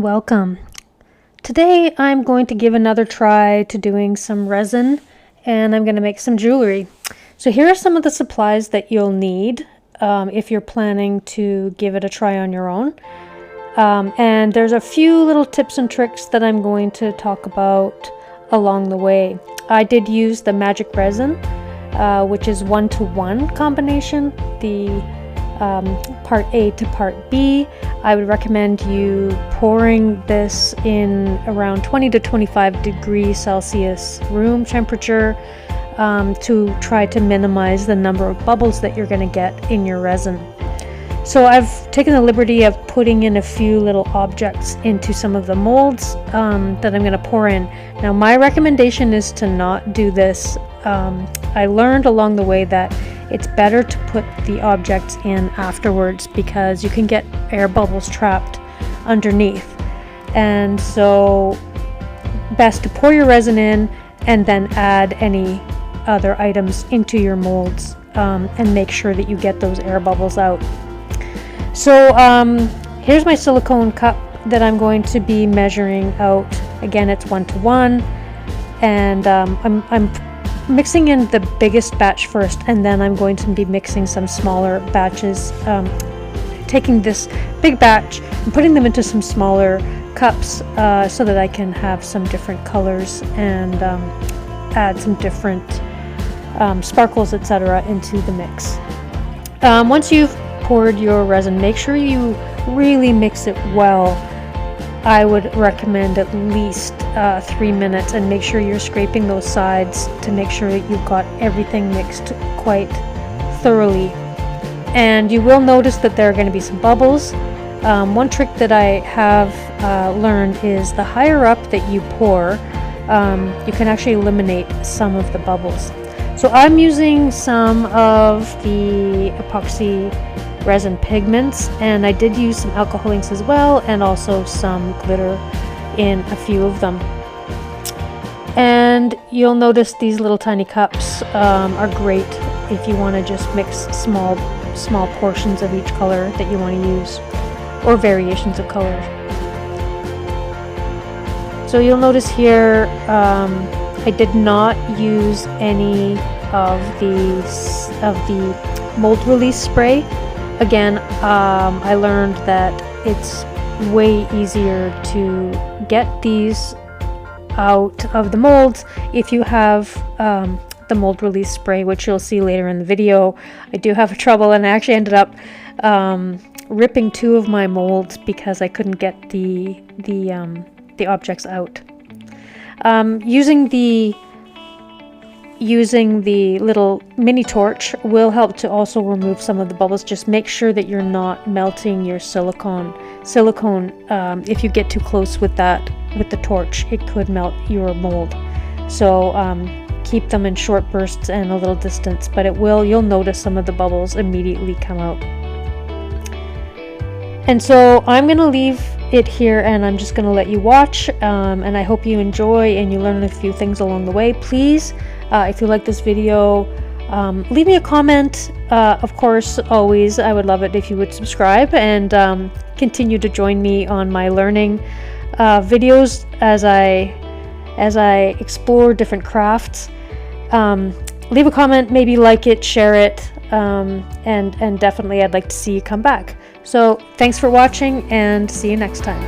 welcome. Today I'm going to give another try to doing some resin, and I'm going to make some jewelry. So here are some of the supplies that you'll need if you're planning to give it a try on your own. And there's a few little tips and tricks that I'm going to talk about along the way. I did use the magic resin, which is 1-to-1 combination, the part A to part B. I would recommend you pouring this in around 20 to 25 degrees Celsius room temperature to try to minimize the number of bubbles that you're going to get in your resin. So I've taken the liberty of putting in a few little objects into some of the molds that I'm going to pour in. Now my recommendation is to not do this. I learned along the way that it's better to put the objects in afterwards because you can get air bubbles trapped underneath. And so best to pour your resin in and then add any other items into your molds and make sure that you get those air bubbles out. So here's my silicone cup that I'm going to be measuring out. Again, it's 1-to-1, and I'm mixing in the biggest batch first, and then I'm going to be mixing some smaller batches, taking this big batch and putting them into some smaller cups so that I can have some different colors and add some different sparkles, etc. into the mix. Once you've poured your resin, make sure you really mix it well. I would recommend at least 3 minutes, and make sure you're scraping those sides to make sure that you've got everything mixed quite thoroughly. And you will notice that there are going to be some bubbles. One trick that I have learned is the higher up that you pour, you can actually eliminate some of the bubbles. So I'm using some of the epoxy resin pigments, and I did use some alcohol inks as well, and also some glitter in a few of them. And you'll notice these little tiny cups are great if you want to just mix small portions of each color that you want to use, or variations of colors. So you'll notice here I did not use any of the mold release spray. Again, I learned that it's way easier to get these out of the molds if you have the mold release spray, which you'll see later in the video. I do have trouble, and I actually ended up ripping 2 of my molds because I couldn't get the objects out. Using the little mini torch will help to also remove some of the bubbles. Just make sure that you're not melting your silicone. If you get too close with the torch, it could melt your mold. So keep them in short bursts and a little distance, but you'll notice some of the bubbles immediately come out. And so I'm going to leave it here, and I'm just going to let you watch, and I hope you enjoy and you learn a few things along the way. Please, if you like this video, leave me a comment. Of course, always, I would love it if you would subscribe and continue to join me on my learning videos as I explore different crafts. Leave a comment, maybe like it, share it, and definitely I'd like to see you come back. So thanks for watching, and see you next time.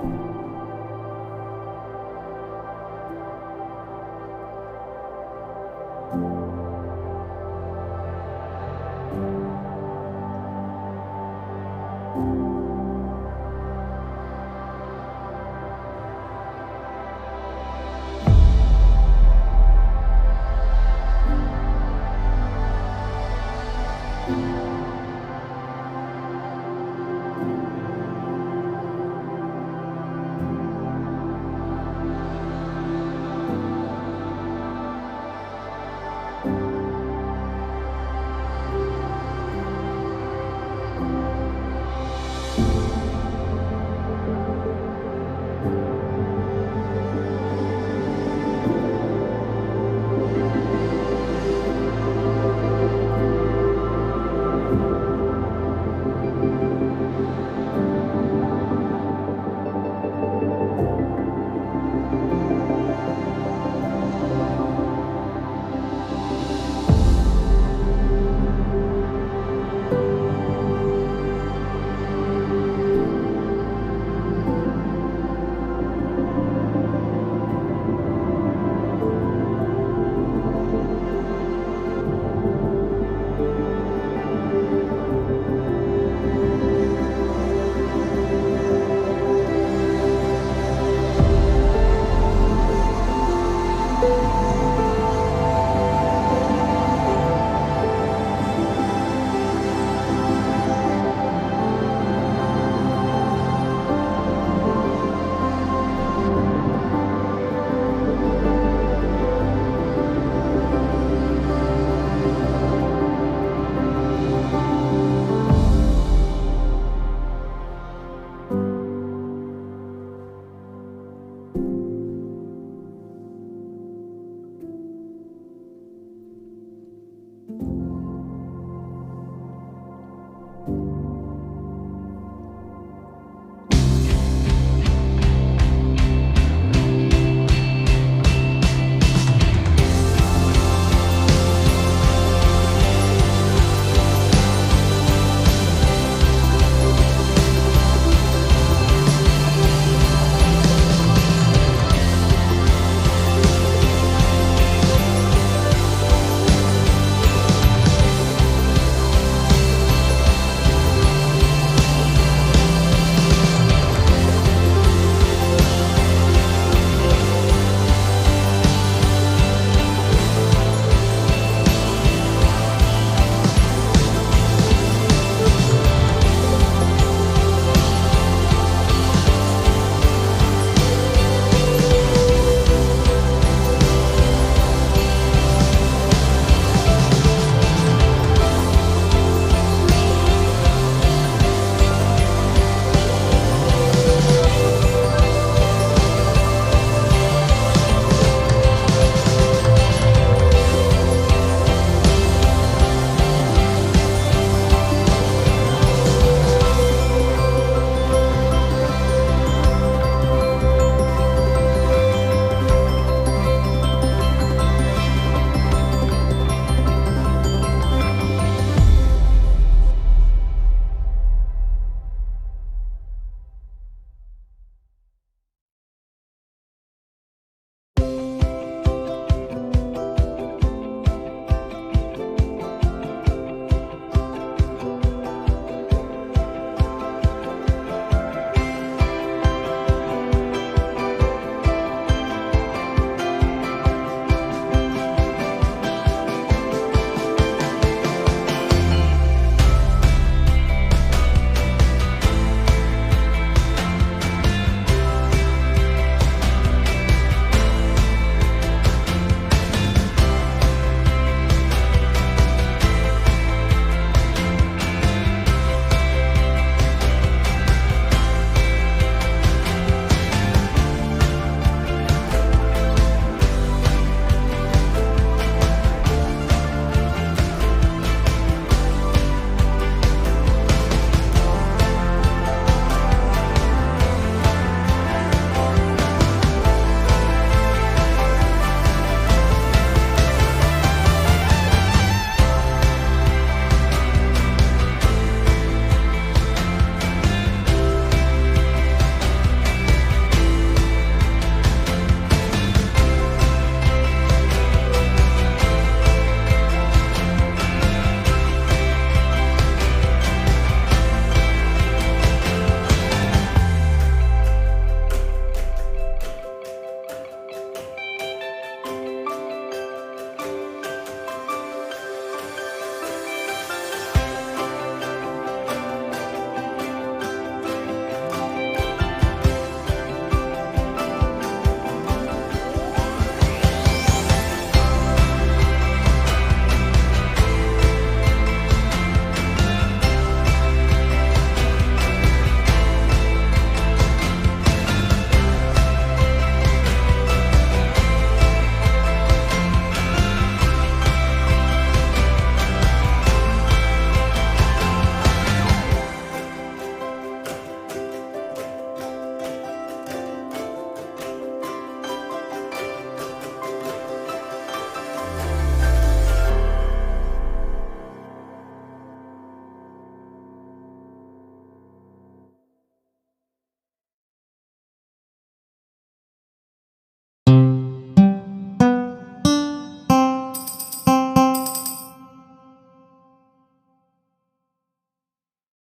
you.